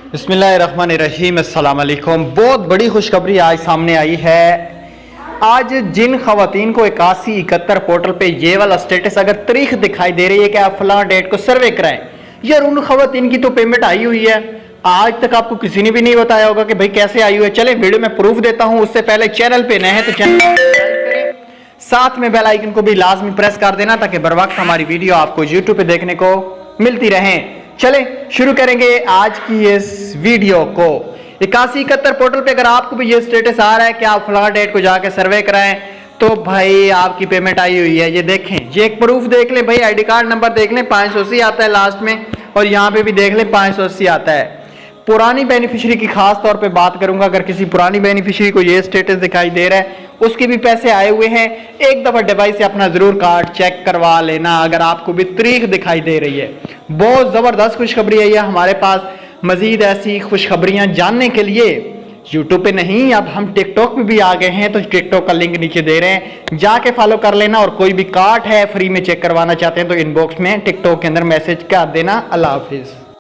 बिस्मिल्लाहिर्रहमानिर्रहीम, अस्सलाम वालेकुम। बहुत बड़ी खुशखबरी आज सामने आई है। आज जिन खवातीन को 8171 पोर्टल पे ये वाला स्टेटस अगर तारीख दिखाई दे रही है कि आप फलां डेट को सर्वे कराएं, यार उन खवातीन की तो पेमेंट आई हुई है। आज तक आपको किसी ने भी नहीं बताया होगा कि भाई कैसे आई हुई है। चले वीडियो में प्रूफ देता हूं। उससे पहले चैनल पे नए हैं तो चैनल सब्सक्राइब करें, साथ में बेल आइकन को भी लाजमी प्रेस कर देना ताकि बर वक्त हमारी वीडियो आपको यूट्यूब पे देखने को मिलती रहे। चले शुरू करेंगे आज की इस वीडियो को। 8171 पोर्टल पे अगर आपको भी ये स्टेटस आ रहा है कि आप फलां डेट को जाके सर्वे कराएं तो भाई आपकी पेमेंट आई हुई है। ये देखें, ये एक प्रूफ देख लें भाई, आईडी कार्ड नंबर देख लें, 580 आता है लास्ट में, और यहाँ पे भी देख लें 580 आता है। पुरानी बेनिफिशियरी की खास तौर पे बात करूंगा। अगर किसी पुरानी बेनिफिशियरी को ये स्टेटस दिखाई दे रहा है, उसके भी पैसे आए हुए हैं, एक दफा डिवाइस से अपना जरूर कार्ड चेक करवा लेना अगर आपको भी तारीख दिखाई दे रही है। बहुत जबरदस्त खुशखबरी है हमारे पास। मजीद ऐसी खुशखबरियां जानने के लिए यूट्यूब पे नहीं, अब हम टिकटॉक पे भी आ गए हैं, तो टिकटॉक का लिंक नीचे दे रहे हैं, जाके फॉलो कर लेना। और कोई भी कार्ड है फ्री में चेक करवाना चाहते हैं तो इनबॉक्स में टिकटॉक के अंदर मैसेज कर देना। अल्लाह हाफिज।